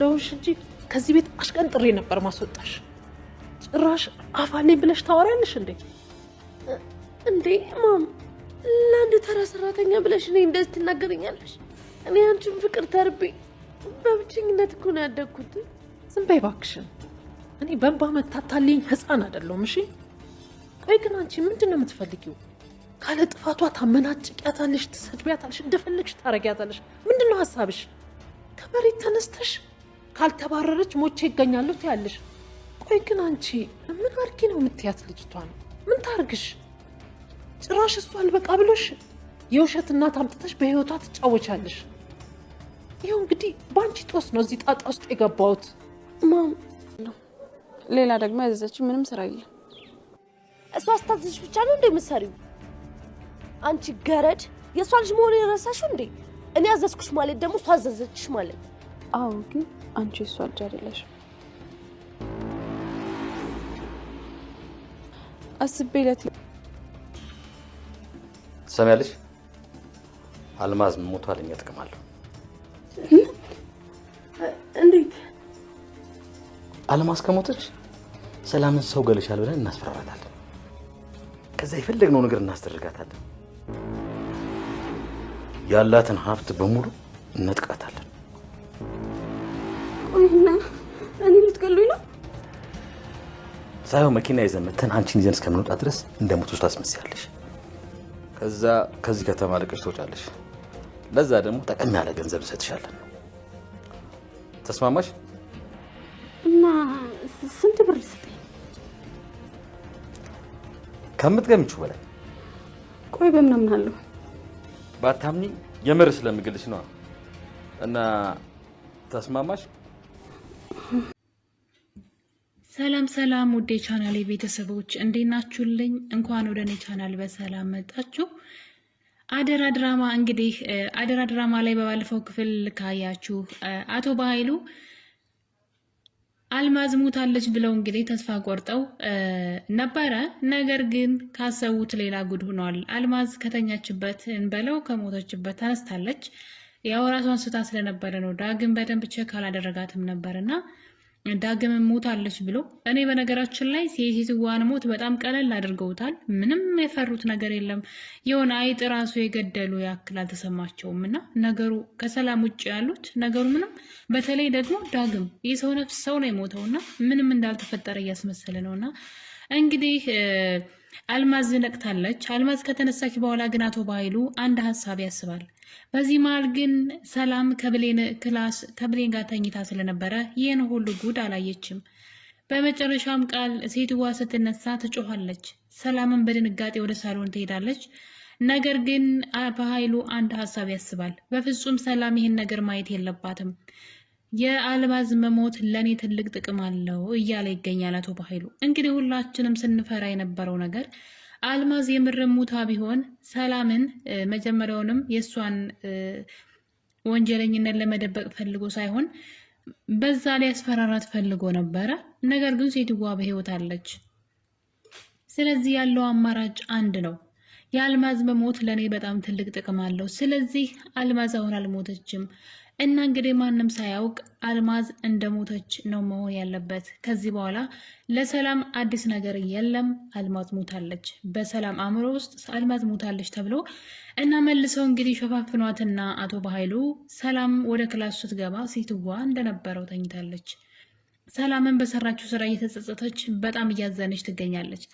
ደውሽ እንጂ ከዚህ ቤት አሽቀንጥሬ ነበር ማስወጣሽ። ጭራሽ አፋልኝ ብለሽ ታወሪያለሽ እንዴ? እንዴ ማም፣ ለአንድ ተራ ሰራተኛ ብለሽ እኔ እንደዚህ ትናገረኛለሽ? እኔ አንቺን ፍቅር ተርቤ በብቸኝነት እኮ ነው ያደግኩት። ዝም በይ እባክሽን። እኔ በእንባ መታታልኝ ህፃን አይደለሁም። እሺ ቆይ ግን አንቺ ምንድን ነው የምትፈልጊው? ካለ ጥፋቷ ታመናጭቂያታለሽ፣ ትሰድቢያታለሽ፣ እንደፈለግሽ ታረጊያታለሽ። ምንድን ነው ሀሳብሽ? ከመሬት ተነስተሽ ካልተባረረች ሞቼ ይገኛለሁ ትያለሽ። ቆይ ግን አንቺ ምን አድርጊ ነው የምትያት ልጅቷን? ምን ታርግሽ? ጭራሽ እሷ አልበቃ ብሎሽ የውሸት እናት አምጥተሽ በህይወቷ ትጫወቻለሽ። ይኸው እንግዲህ በአንቺ ጦስ ነው እዚህ ጣጣ ውስጥ የገባሁት። ማም፣ ሌላ ደግሞ ያዘዘችኝ ምንም ስራ የለም። እሷ አስታዘዝሽ ብቻ ነው እንዴ የምትሰሪው? አንቺ ገረድ፣ የእሷ ልጅ መሆን የረሳሽው እንዴ? እኔ አዘዝኩሽ ማለት ደግሞ እሷ አዘዘችሽ ማለት። አዎ፣ ግን አንቺ እሷ ልጅ አይደለሽም። አስቤለት ሰሚያለሽ? አልማዝ ሞቷል። እኛ ጥቅማለሁ። እንዴት? አልማዝ ከሞተች ሰላምን ሰው ገለሻል ብለን እናስፈራራታለን። ከዛ የፈለግነው ነገር እናስደርጋታለን። ያላትን ሀብት በሙሉ እንጥቃታለን። ቆይና እኔ ልትገሉኝ ነው? ሳይሆን መኪና ይዘን መተን አንቺን ይዘን እስከምንወጣ ድረስ እንደሞቶች ታስመስያለሽ። ከዛ ከዚህ ከተማ ለቀሽ ትወጫለሽ። ለዛ ደግሞ ጠቀም ያለ ገንዘብ እንሰጥሻለን። ተስማማሽ? እና ስንት ብር ይሰጠኝ? ከምትገምቺው በላይ። ቆይ በምን አምናለሁ? ባታምኒ የምር ስለምገልሽ ነው። እና ተስማማሽ? ሰላም ሰላም፣ ውዴ ቻናሌ ቤተሰቦች እንዴት ናችሁልኝ? እንኳን ወደ እኔ ቻናል በሰላም መጣችሁ። አደራ ድራማ እንግዲህ አደራ ድራማ ላይ በባለፈው ክፍል ካያችሁ አቶ በኃይሉ አልማዝ ሞታለች ብለው እንግዲህ ተስፋ ቆርጠው ነበረ። ነገር ግን ካሰቡት ሌላ ጉድ ሆኗል። አልማዝ ከተኛችበት እንበለው ከሞተችበት ተነስታለች። ያው ራሷን ስታ ስለነበረ ነው። ዳግም በደንብ ቼክ አላደረጋትም ነበርና ዳግም ሞታለች ብሎ እኔ በነገራችን ላይ ሴትዋን ሞት በጣም ቀለል አድርገውታል። ምንም የፈሩት ነገር የለም። የሆነ አይጥ ራሱ የገደሉ ያክል አልተሰማቸውም። እና ነገሩ ከሰላም ውጭ ያሉት ነገሩ ምንም፣ በተለይ ደግሞ ዳግም የሰው ነፍስ ሰው ነው የሞተውና ምንም እንዳልተፈጠረ እያስመሰለ ነውና እንግዲህ አልማዝ ነቅታለች። አልማዝ ከተነሳች በኋላ ግን አቶ በኃይሉ አንድ ሀሳብ ያስባል። በዚህ መሀል ግን ሰላም ከብሌን ጋር ተኝታ ስለነበረ ይህን ሁሉ ጉድ አላየችም። በመጨረሻም ቃል ሴትዋ ስትነሳ ትጮኻለች። ሰላምን በድንጋጤ ወደ ሳሎን ትሄዳለች። ነገር ግን በኃይሉ አንድ ሀሳብ ያስባል። በፍጹም ሰላም ይህን ነገር ማየት የለባትም። የአልማዝ መሞት ለኔ ትልቅ ጥቅም አለው እያለ ይገኛል አቶ በኃይሉ። እንግዲህ ሁላችንም ስንፈራ የነበረው ነገር አልማዝ የምርም ሙታ ቢሆን ሰላምን መጀመሪያውንም የእሷን ወንጀለኝነት ለመደበቅ ፈልጎ ሳይሆን በዛ ላይ ያስፈራራት ፈልጎ ነበረ። ነገር ግን ሴትዋ በህይወት አለች። ስለዚህ ያለው አማራጭ አንድ ነው። የአልማዝ መሞት ለኔ በጣም ትልቅ ጥቅም አለው። ስለዚህ አልማዝ አሁን አልሞተችም እና እንግዲህ ማንም ሳያውቅ አልማዝ እንደሞተች ነው መሆን ያለበት። ከዚህ በኋላ ለሰላም አዲስ ነገር የለም። አልማዝ ሞታለች፣ በሰላም አእምሮ ውስጥ አልማዝ ሞታለች ተብሎ እና መልሰው እንግዲህ ሸፋፍኗትና አቶ በኃይሉ ሰላም ወደ ክላሱ ስትገባ ሴትዋ እንደነበረው ተኝታለች። ሰላምን በሰራችው ስራ እየተጸጸተች በጣም እያዘነች ትገኛለች።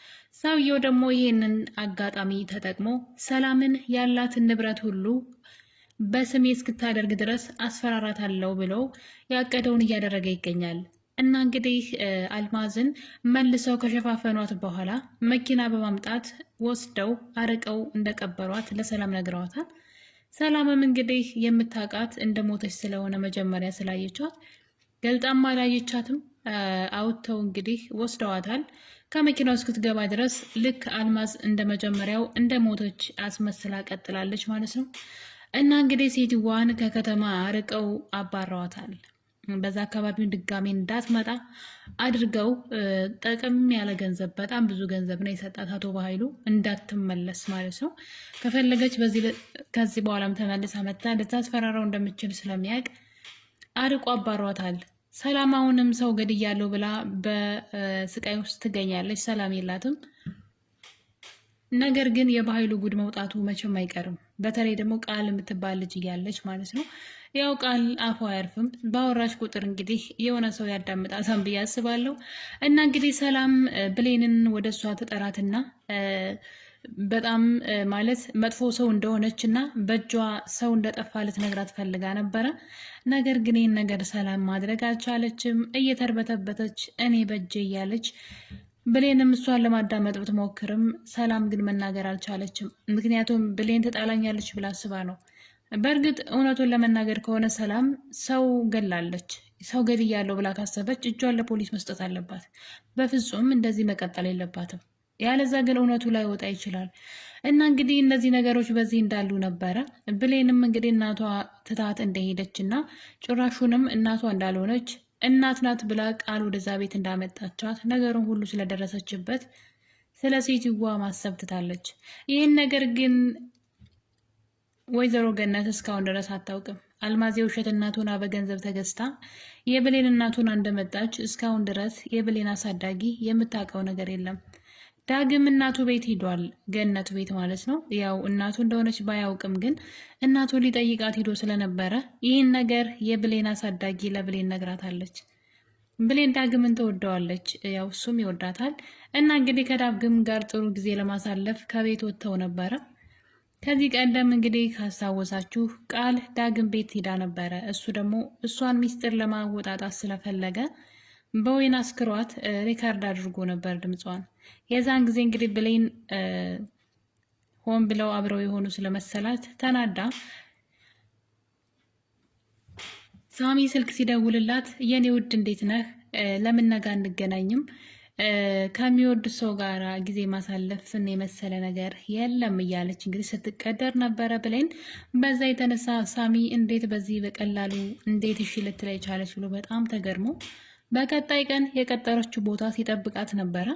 ሰውየው ደግሞ ይሄንን አጋጣሚ ተጠቅሞ ሰላምን ያላትን ንብረት ሁሉ በስሜ እስክታደርግ ድረስ አስፈራራታለሁ ብሎ ያቀደውን እያደረገ ይገኛል። እና እንግዲህ አልማዝን መልሰው ከሸፋፈኗት በኋላ መኪና በማምጣት ወስደው አርቀው እንደቀበሯት ለሰላም ነግረዋታል። ሰላምም እንግዲህ የምታውቃት እንደሞተች ስለሆነ መጀመሪያ ስላየቻት ገልጣማ አላየቻትም። አውጥተው እንግዲህ ወስደዋታል። ከመኪናው እስክትገባ ድረስ ልክ አልማዝ እንደመጀመሪያው እንደሞተች አስመስላ ቀጥላለች ማለት ነው። እና እንግዲህ ሴትዋን ከከተማ አርቀው አባረዋታል። በዛ አካባቢ ድጋሜ እንዳትመጣ አድርገው ጠቅም ያለ ገንዘብ፣ በጣም ብዙ ገንዘብ ነው የሰጣት አቶ በኃይሉ እንዳትመለስ ማለት ነው። ከፈለገች ከዚህ በኋላም ተመልሳ መጣ ልታስፈራራው እንደምችል ስለሚያውቅ አርቆ አባሯታል። ሰላም አሁንም ሰው ገድያለሁ ብላ በስቃይ ውስጥ ትገኛለች። ሰላም የላትም። ነገር ግን የበኃይሉ ጉድ መውጣቱ መቼም አይቀርም። በተለይ ደግሞ ቃል የምትባል ልጅ እያለች ማለት ነው። ያው ቃል አፏ አያርፍም። ባወራች ቁጥር እንግዲህ የሆነ ሰው ያዳምጣታል ብዬ አስባለሁ። እና እንግዲህ ሰላም ብሌንን ወደ እሷ ትጠራትና በጣም ማለት መጥፎ ሰው እንደሆነች እና በእጇ ሰው እንደጠፋ ልትነግራት ፈልጋ ነበረ። ነገር ግን ይህን ነገር ሰላም ማድረግ አልቻለችም። እየተርበተበተች እኔ በእጄ እያለች ብሌንም እሷን ለማዳመጥ ብትሞክርም ሰላም ግን መናገር አልቻለችም። ምክንያቱም ብሌን ትጣላኛለች ብላ አስባ ነው። በእርግጥ እውነቱን ለመናገር ከሆነ ሰላም ሰው ገላለች። ሰው ገድያለሁ ብላ ካሰበች እጇን ለፖሊስ መስጠት አለባት። በፍጹም እንደዚህ መቀጠል የለባትም። ያለዛ ግን እውነቱ ላይ ወጣ ይችላል። እና እንግዲህ እነዚህ ነገሮች በዚህ እንዳሉ ነበረ ብሌንም እንግዲህ እናቷ ትታት እንደሄደች እና ጭራሹንም እናቷ እንዳልሆነች እናት ናት ብላ ቃል ወደዛ ቤት እንዳመጣቻት ነገሩን ሁሉ ስለደረሰችበት ስለ ሴትዋ ማሰብ ትታለች። ይህን ነገር ግን ወይዘሮ ገነት እስካሁን ድረስ አታውቅም። አልማዝ የውሸት እናቱና በገንዘብ ተገዝታ የብሌን እናቱን እንደመጣች እስካሁን ድረስ የብሌን አሳዳጊ የምታውቀው ነገር የለም። ዳግም እናቱ ቤት ሂዷል፣ ገነት ቤት ማለት ነው። ያው እናቱ እንደሆነች ባያውቅም ግን እናቱን ሊጠይቃት ሂዶ ስለነበረ ይህን ነገር የብሌን አሳዳጊ ለብሌን ነግራታለች። ብሌን ዳግምን ትወደዋለች፣ ያው እሱም ይወዳታል። እና እንግዲህ ከዳግም ጋር ጥሩ ጊዜ ለማሳለፍ ከቤት ወጥተው ነበረ። ከዚህ ቀደም እንግዲህ ካስታወሳችሁ ቃል ዳግም ቤት ሂዳ ነበረ። እሱ ደግሞ እሷን ሚስጥር ለማወጣጣት ስለፈለገ በወይን አስክሯት ሪካርድ አድርጎ ነበር ድምጿን። የዛን ጊዜ እንግዲህ ብሌን ሆን ብለው አብረው የሆኑ ስለመሰላት ተናዳ ሳሚ ስልክ ሲደውልላት የኔ ውድ እንዴት ነህ? ለምን ነገ አንገናኝም? ከሚወድ ሰው ጋር ጊዜ ማሳለፍን የመሰለ ነገር የለም እያለች እንግዲህ ስትቀደር ነበረ ብሌን። በዛ የተነሳ ሳሚ እንዴት በዚህ በቀላሉ እንዴት እሺ ልትለይ ቻለች ብሎ በጣም ተገርሞ በቀጣይ ቀን የቀጠረችው ቦታ ሲጠብቃት ነበረ።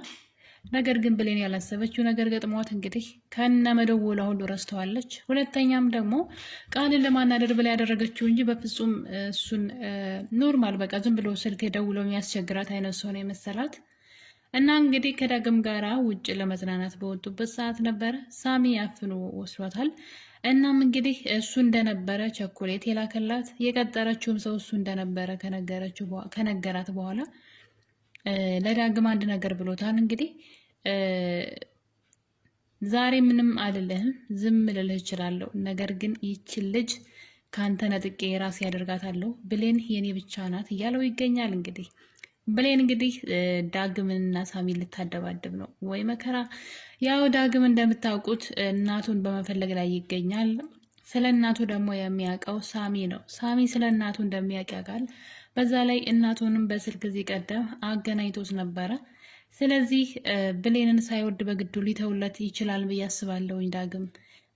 ነገር ግን ብሌን ያላሰበችው ነገር ገጥሟት እንግዲህ ከነ መደወሏ ሁሉ ረስተዋለች። ሁለተኛም ደግሞ ቃልን ለማናደር ብላ ያደረገችው እንጂ በፍጹም እሱን ኖርማል በቃ ዝም ብሎ ስልክ ደውሎ የሚያስቸግራት አይነት ሰው ነው የመሰላት። እና እንግዲህ ከዳግም ጋራ ውጭ ለመዝናናት በወጡበት ሰዓት ነበረ ሳሚ አፍኖ ወስዷታል። እናም እንግዲህ እሱ እንደነበረ ቸኮሌት የላከላት የቀጠረችውም ሰው እሱ እንደነበረ ከነገራት በኋላ ለዳግም አንድ ነገር ብሎታል። እንግዲህ ዛሬ ምንም አልልህም፣ ዝም ልልህ እችላለሁ፣ ነገር ግን ይችን ልጅ ከአንተ ነጥቄ የራሴ ያደርጋታለሁ፣ ብሌን የኔ ብቻ ናት እያለው ይገኛል። እንግዲህ ብሌን እንግዲህ ዳግምንና ሳሚን ልታደባድብ ነው። ወይ መከራ! ያው ዳግም እንደምታውቁት እናቱን በመፈለግ ላይ ይገኛል። ስለ እናቱ ደግሞ የሚያውቀው ሳሚ ነው። ሳሚ ስለ እናቱ እንደሚያውቅ ያውቃል። በዛ ላይ እናቱንም በስልክ እዚህ ቀደም አገናኝቶት ነበረ። ስለዚህ ብሌንን ሳይወድ በግዱ ሊተውለት ይችላል ብዬ አስባለሁኝ ዳግም።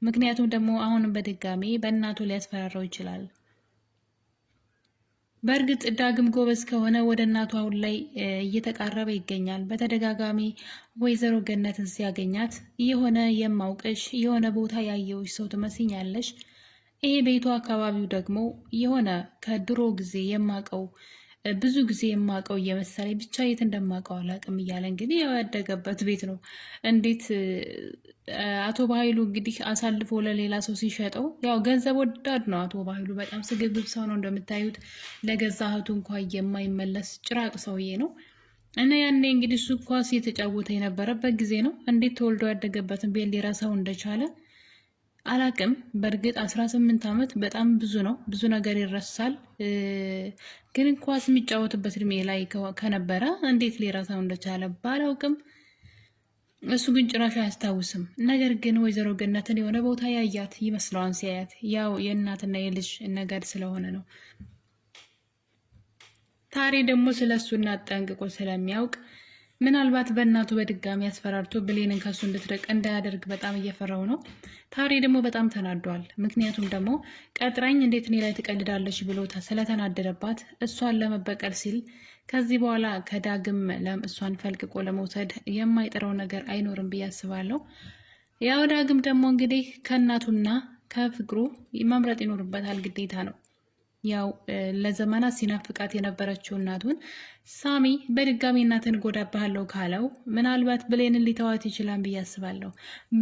ምክንያቱም ደግሞ አሁንም በድጋሚ በእናቱ ሊያስፈራራው ይችላል። በእርግጥ ዳግም ጎበዝ ከሆነ ወደ እናቱ አሁን ላይ እየተቃረበ ይገኛል። በተደጋጋሚ ወይዘሮ ገነትን ሲያገኛት የሆነ የማውቀሽ የሆነ ቦታ ያየውሽ ሰው ትመስኛለሽ፣ ይሄ ቤቱ አካባቢው ደግሞ የሆነ ከድሮ ጊዜ የማቀው ብዙ ጊዜ የማቀው እየመሰለኝ ብቻ የት እንደማቀው አላቅም እያለ እንግዲህ ያው ያደገበት ቤት ነው። እንዴት አቶ በኃይሉ እንግዲህ አሳልፎ ለሌላ ሰው ሲሸጠው ያው ገንዘብ ወዳድ ነው። አቶ በኃይሉ በጣም ስግብግብ ሰው ነው እንደምታዩት። ለገዛ እህቱ እንኳ የማይመለስ ጭራቅ ሰውዬ ነው። እና ያኔ እንግዲህ እሱ ኳስ የተጫወተ የነበረበት ጊዜ ነው። እንዴት ተወልዶ ያደገበትን ቤት ሊረሳው እንደቻለ አላቅም። በእርግጥ 18 ዓመት በጣም ብዙ ነው፣ ብዙ ነገር ይረሳል። ግን ኳስ የሚጫወትበት እድሜ ላይ ከነበረ እንዴት ሊረሳው እንደቻለ ባላውቅም እሱ ግን ጭራሽ አያስታውስም። ነገር ግን ወይዘሮ ገነትን የሆነ ቦታ ያያት ይመስለዋን ሲያያት፣ ያው የእናትና የልጅ ነገር ስለሆነ ነው። ታሬ ደግሞ ስለ እሱና ጠንቅቆ ስለሚያውቅ ምናልባት በእናቱ በድጋሚ ያስፈራርቶ ብሌንን ከሱ እንድትርቅ እንዳያደርግ በጣም እየፈራው ነው። ታሬ ደግሞ በጣም ተናዷል። ምክንያቱም ደግሞ ቀጥራኝ እንዴት እኔ ላይ ትቀልዳለች ብሎ ስለተናደረባት እሷን ለመበቀል ሲል ከዚህ በኋላ ከዳግም እሷን ፈልቅቆ ለመውሰድ የማይጥረው ነገር አይኖርም ብዬ አስባለሁ። ያው ዳግም ደግሞ እንግዲህ ከእናቱና ከፍቅሩ መምረጥ ይኖርበታል፣ ግዴታ ነው። ያው ለዘመናት ሲናፍቃት የነበረችው እናቱን ሳሚ በድጋሚ እናትን ጎዳባለሁ ካለው ምናልባት ብሌንን ሊተዋት ይችላል ብዬ አስባለሁ።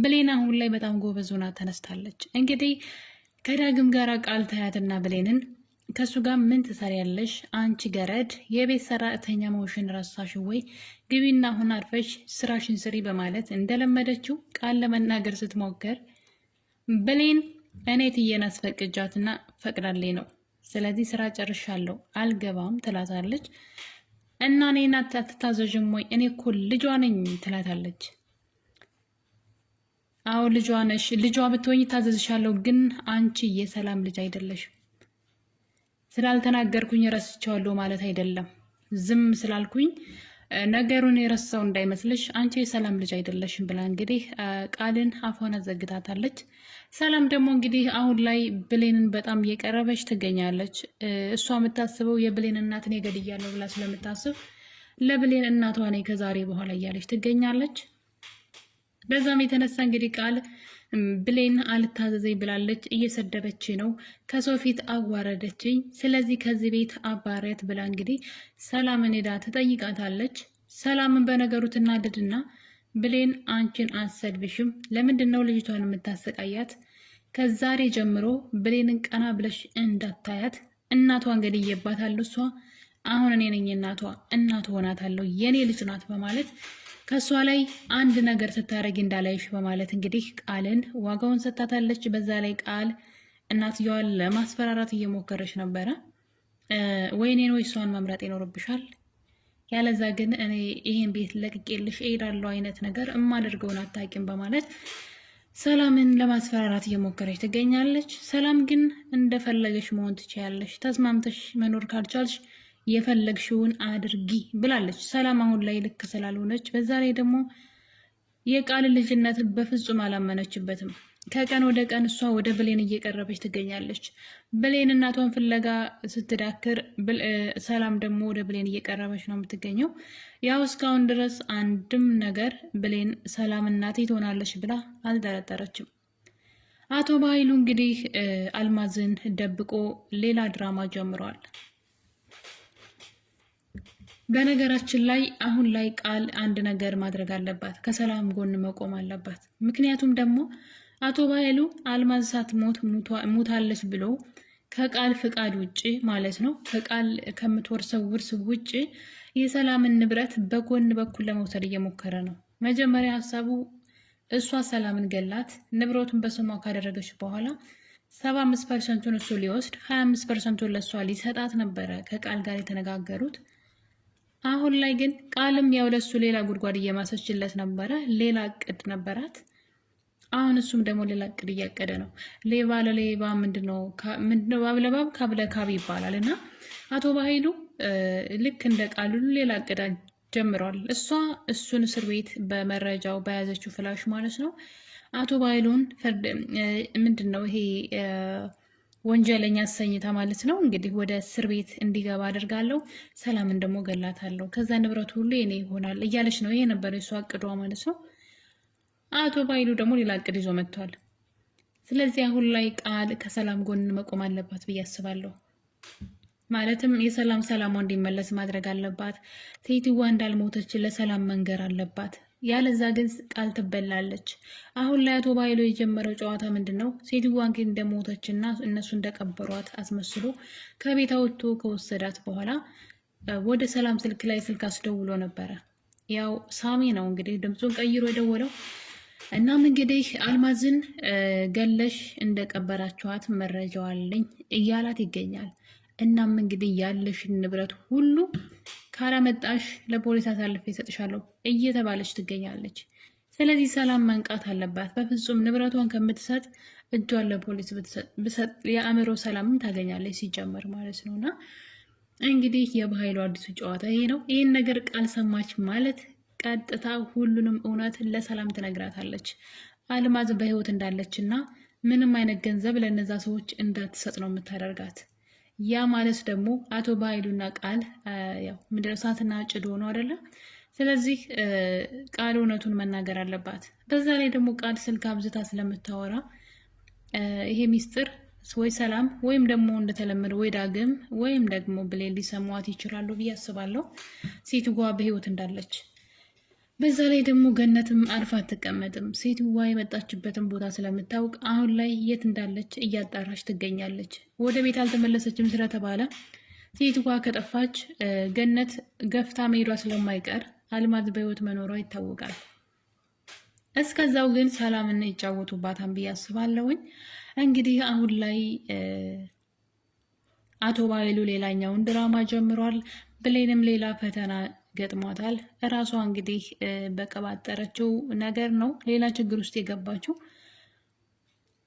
ብሌን አሁን ላይ በጣም ጎበዝ ሆና ተነስታለች። እንግዲህ ከዳግም ጋር ቃል ታያትና ብሌንን ከሱ ጋር ምን ትሰሪያለሽ? አንቺ ገረድ የቤት ሰራተኛ መሆንሽን ረሳሽ ወይ? ግቢና አሁን አርፈሽ ስራሽን ስሪ በማለት እንደለመደችው ቃል ለመናገር ስትሞክር ብሌን እኔ ትዬን አስፈቅጃትና ፈቅዳልኝ ነው፣ ስለዚህ ስራ ጨርሻለሁ አልገባም ትላታለች። እና እኔን አትታዘዥም ወይ? እኔ እኮ ልጇ ነኝ ትላታለች። አዎ ልጇ ነሽ፣ ልጇ ብትሆኝ ታዘዝሻለሁ፣ ግን አንቺ የሰላም ልጅ አይደለሽም። ስላልተናገርኩኝ ረስቸዋለሁ ማለት አይደለም። ዝም ስላልኩኝ ነገሩን የረሳው እንዳይመስልሽ፣ አንቺ የሰላም ልጅ አይደለሽም ብላ እንግዲህ ቃልን አፏን አዘግታታለች። ሰላም ደግሞ እንግዲህ አሁን ላይ ብሌንን በጣም እየቀረበች ትገኛለች። እሷ የምታስበው የብሌን እናትን ገድያለሁ ብላ ስለምታስብ ለብሌን እናቷ ነኝ ከዛሬ በኋላ እያለች ትገኛለች። በዛም የተነሳ እንግዲህ ቃል ብሌን አልታዘዘኝ ብላለች፣ እየሰደበች ነው፣ ከሰው ፊት አዋረደችኝ፣ ስለዚህ ከዚህ ቤት አባሪያት ብላ እንግዲህ ሰላምን ሄዳ ትጠይቃታለች። ሰላምን በነገሩ ትናደድና ብሌን አንቺን አሰድብሽም፣ ለምንድን ነው ልጅቷን የምታሰቃያት? ከዛሬ ጀምሮ ብሌንን ቀና ብለሽ እንዳታያት፣ እናቷን ገድዬባታለሁ፣ እሷ አሁን እኔ ነኝ እናቷ ሆናታለሁ፣ የኔ ልጅ ናት በማለት ከእሷ ላይ አንድ ነገር ስታደርጊ እንዳላይሽ በማለት እንግዲህ ቃልን ዋጋውን ሰጥታታለች። በዛ ላይ ቃል እናትየዋን ለማስፈራራት እየሞከረች ነበረ። ወይኔን ወይ እሷን መምረጥ ይኖርብሻል፣ ያለዛ ግን እኔ ይህን ቤት ለቅቄልሽ እሄዳለሁ አይነት ነገር እማደርገውን አታውቂም በማለት ሰላምን ለማስፈራራት እየሞከረች ትገኛለች። ሰላም ግን እንደፈለገሽ መሆን ትችያለሽ፣ ተስማምተሽ መኖር ካልቻልሽ የፈለግሽውን አድርጊ ብላለች። ሰላም አሁን ላይ ልክ ስላልሆነች፣ በዛ ላይ ደግሞ የቃል ልጅነት በፍጹም አላመነችበትም። ከቀን ወደ ቀን እሷ ወደ ብሌን እየቀረበች ትገኛለች። ብሌን እናቷን ፍለጋ ስትዳክር፣ ሰላም ደግሞ ወደ ብሌን እየቀረበች ነው የምትገኘው። ያው እስካሁን ድረስ አንድም ነገር ብሌን ሰላም እናቴ ትሆናለች ብላ አልጠረጠረችም። አቶ በኃይሉ እንግዲህ አልማዝን ደብቆ ሌላ ድራማ ጀምሯል። በነገራችን ላይ አሁን ላይ ቃል አንድ ነገር ማድረግ አለባት፣ ከሰላም ጎን መቆም አለባት። ምክንያቱም ደግሞ አቶ በኃይሉ አልማዝ ሳትሞት ሙታለች ብሎ ከቃል ፍቃድ ውጭ ማለት ነው፣ ከቃል ከምትወርሰው ውርስ ውጭ የሰላምን ንብረት በጎን በኩል ለመውሰድ እየሞከረ ነው። መጀመሪያ ሀሳቡ እሷ ሰላምን ገላት ንብረቱን በስሟ ካደረገች በኋላ 75%ን እሱ ሊወስድ 25%ን ለእሷ ሊሰጣት ነበረ ከቃል ጋር የተነጋገሩት። አሁን ላይ ግን ቃልም ያው ለሱ ሌላ ጉድጓድ እየማሰችለት ነበረ፣ ሌላ እቅድ ነበራት። አሁን እሱም ደግሞ ሌላ እቅድ እያቀደ ነው። ሌባ ለሌባ ምንድነው ባብ ለባብ ካብ ለካብ ይባላል። እና አቶ በኃይሉ ልክ እንደ ቃሉ ሌላ እቅድ ጀምሯል። እሷ እሱን እስር ቤት በመረጃው በያዘችው ፍላሽ ማለት ነው አቶ በኃይሉን ምንድነው ይሄ ወንጀለኛ አሰኝታ ማለት ነው እንግዲህ ወደ እስር ቤት እንዲገባ አድርጋለሁ፣ ሰላምን ደግሞ ገላታለሁ፣ ከዛ ንብረቱ ሁሉ የኔ ይሆናል እያለች ነው። ይሄ ነበር የሷ እቅዷ ማለት ነው። አቶ በኃይሉ ደግሞ ሌላ እቅድ ይዞ መጥቷል። ስለዚህ አሁን ላይ ቃል ከሰላም ጎን መቆም አለባት ብዬ አስባለሁ። ማለትም የሰላም ሰላሟ እንዲመለስ ማድረግ አለባት። ሴትዋ እንዳልሞተች ለሰላም መንገር አለባት። ያለዛ ግን ቃል ትበላለች። አሁን ላይ አቶ በኃይሉ የጀመረው ጨዋታ ምንድን ነው? ሴትዋን ግን እንደሞተች እና እነሱ እንደቀበሯት አስመስሎ ከቤት አውጥቶ ከወሰዳት በኋላ ወደ ሰላም ስልክ ላይ ስልክ አስደውሎ ነበረ። ያው ሳሚ ነው እንግዲህ ድምፁን ቀይሮ የደወለው። እናም እንግዲህ አልማዝን ገለሽ እንደቀበራችኋት መረጃው አለኝ እያላት ይገኛል። እናም እንግዲህ ያለሽን ንብረት ሁሉ ካላመጣሽ ለፖሊስ አሳልፌ እሰጥሻለሁ እየተባለች ትገኛለች። ስለዚህ ሰላም መንቃት አለባት። በፍጹም ንብረቷን ከምትሰጥ እጇን ለፖሊስ ብሰጥ የአእምሮ ሰላምን ታገኛለች ሲጀመር ማለት ነው። እና እንግዲህ የበኃይሉ አዲሱ ጨዋታ ይሄ ነው። ይህን ነገር ቃል ሰማች ማለት ቀጥታ ሁሉንም እውነት ለሰላም ትነግራታለች። አልማዝ በህይወት እንዳለች እና ምንም አይነት ገንዘብ ለነዛ ሰዎች እንዳትሰጥ ነው የምታደርጋት። ያ ማለት ደግሞ አቶ በኃይሉና ቃል ያው ምድር እሳትና ጭድ ሆኖ አይደለም። ስለዚህ ቃል እውነቱን መናገር አለባት። በዛ ላይ ደግሞ ቃል ስልክ አብዝታ ስለምታወራ ይሄ ሚስጥር ወይ ሰላም ወይም ደግሞ እንደተለመደው ወይ ዳግም ወይም ደግሞ ብሌን ሊሰሟት ይችላሉ ብዬ አስባለሁ ሴትዋ በህይወት እንዳለች። በዛ ላይ ደግሞ ገነትም አርፋ አትቀመጥም። ሴትዋ የመጣችበትን ቦታ ስለምታውቅ አሁን ላይ የት እንዳለች እያጣራች ትገኛለች። ወደ ቤት አልተመለሰችም ስለተባለ ሴትዋ ከጠፋች ገነት ገፍታ መሄዷ ስለማይቀር አልማዝ በህይወት መኖሯ ይታወቃል። እስከዛው ግን ሰላምን ይጫወቱባታል ብዬ አስባለሁኝ። እንግዲህ አሁን ላይ አቶ ባይሉ ሌላኛውን ድራማ ጀምሯል። ብሌንም ሌላ ፈተና ገጥሟታል። እራሷ እንግዲህ በቀባጠረችው ነገር ነው ሌላ ችግር ውስጥ የገባችው።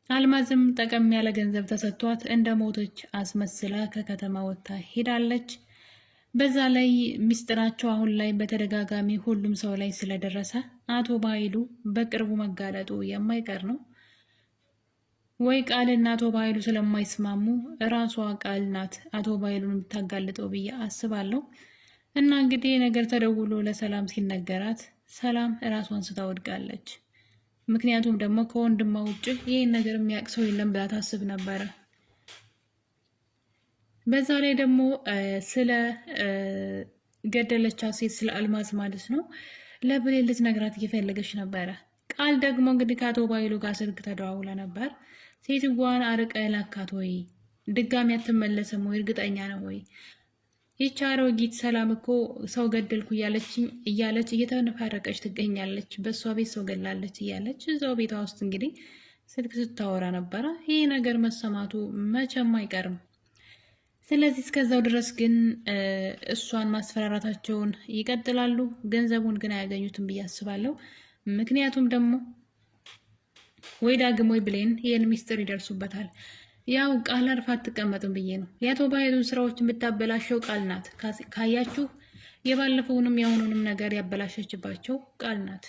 አልማዝም ጠቀም ያለ ገንዘብ ተሰጥቷት እንደ ሞተች አስመስላ ከከተማ ወጥታ ሄዳለች። በዛ ላይ ሚስጥራቸው አሁን ላይ በተደጋጋሚ ሁሉም ሰው ላይ ስለደረሰ አቶ ባይሉ በቅርቡ መጋለጡ የማይቀር ነው። ወይ ቃልና አቶ ባይሉ ስለማይስማሙ እራሷ ቃል ናት አቶ ባይሉን የምታጋልጠው ብዬ አስባለሁ። እና እንግዲህ ነገር ተደውሎ ለሰላም ሲነገራት ሰላም እራሷን ስታወድቃለች። ምክንያቱም ደግሞ ከወንድሟ ውጭ ይህን ነገር የሚያውቅ ሰው የለም ብላ ታስብ ነበረ። በዛ ላይ ደግሞ ስለ ገደለቻት ሴት ስለ አልማዝ ማለት ነው ለብሌን ልትነግራት እየፈለገች ነበረ። ቃል ደግሞ እንግዲህ ከአቶ ባይሉ ጋር ስልክ ተደዋውላ ነበር። ሴትዋን አርቀህ ላካት ወይ ድጋሚ አትመለስም ወይ እርግጠኛ ነው ወይ? ይህች አሮጊት ሰላም እኮ ሰው ገደልኩ እያለች እየተነፋረቀች ትገኛለች። በእሷ ቤት ሰው ገላለች እያለች እዛው ቤቷ ውስጥ እንግዲህ ስልክ ስታወራ ነበረ። ይህ ነገር መሰማቱ መቼም አይቀርም። ስለዚህ እስከዛው ድረስ ግን እሷን ማስፈራራታቸውን ይቀጥላሉ። ገንዘቡን ግን አያገኙትም ብዬ አስባለሁ። ምክንያቱም ደግሞ ወይ ዳግም ወይ ብሌን ይህን ሚስጥር ይደርሱበታል። ያው ቃል አርፋ አትቀመጥም ብዬ ነው። የአቶ ባይሉን ስራዎች የምታበላሸው ቃል ናት። ካያችሁ የባለፈውንም የአሁኑንም ነገር ያበላሸችባቸው ቃል ናት።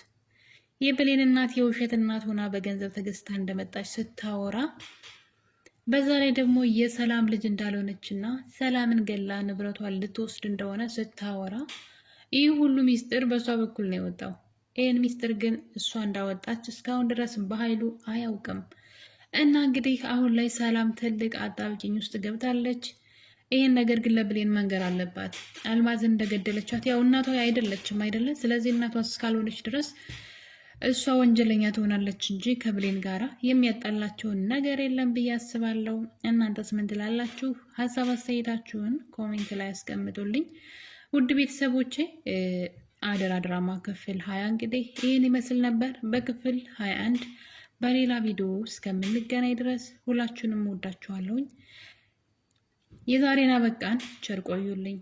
የብሌን እናት የውሸት እናት ሆና በገንዘብ ተገዝታ እንደመጣች ስታወራ፣ በዛ ላይ ደግሞ የሰላም ልጅ እንዳልሆነችና ሰላምን ገላ ንብረቷን ልትወስድ እንደሆነ ስታወራ፣ ይህ ሁሉ ሚስጥር በእሷ በኩል ነው የወጣው። ይህን ሚስጥር ግን እሷ እንዳወጣች እስካሁን ድረስ በኃይሉ አያውቅም። እና እንግዲህ አሁን ላይ ሰላም ትልቅ አጣብቂኝ ውስጥ ገብታለች። ይህን ነገር ግን ለብሌን መንገር አለባት። አልማዝን እንደገደለቻት ያው እናቷ አይደለችም አይደለ? ስለዚህ እናቷ እስካልሆነች ድረስ እሷ ወንጀለኛ ትሆናለች እንጂ ከብሌን ጋራ የሚያጣላቸውን ነገር የለም ብዬ አስባለሁ። እናንተስ ምን ትላላችሁ? ሀሳብ አስተያየታችሁን ኮሜንት ላይ አስቀምጡልኝ። ውድ ቤተሰቦቼ አደራ ድራማ ክፍል 20 እንግዲህ ይህን ይመስል ነበር። በክፍል 21 በሌላ ቪዲዮ እስከምንገናኝ ድረስ ሁላችሁንም ወዳችኋለሁኝ። የዛሬን አበቃን። ቸር ቆዩልኝ።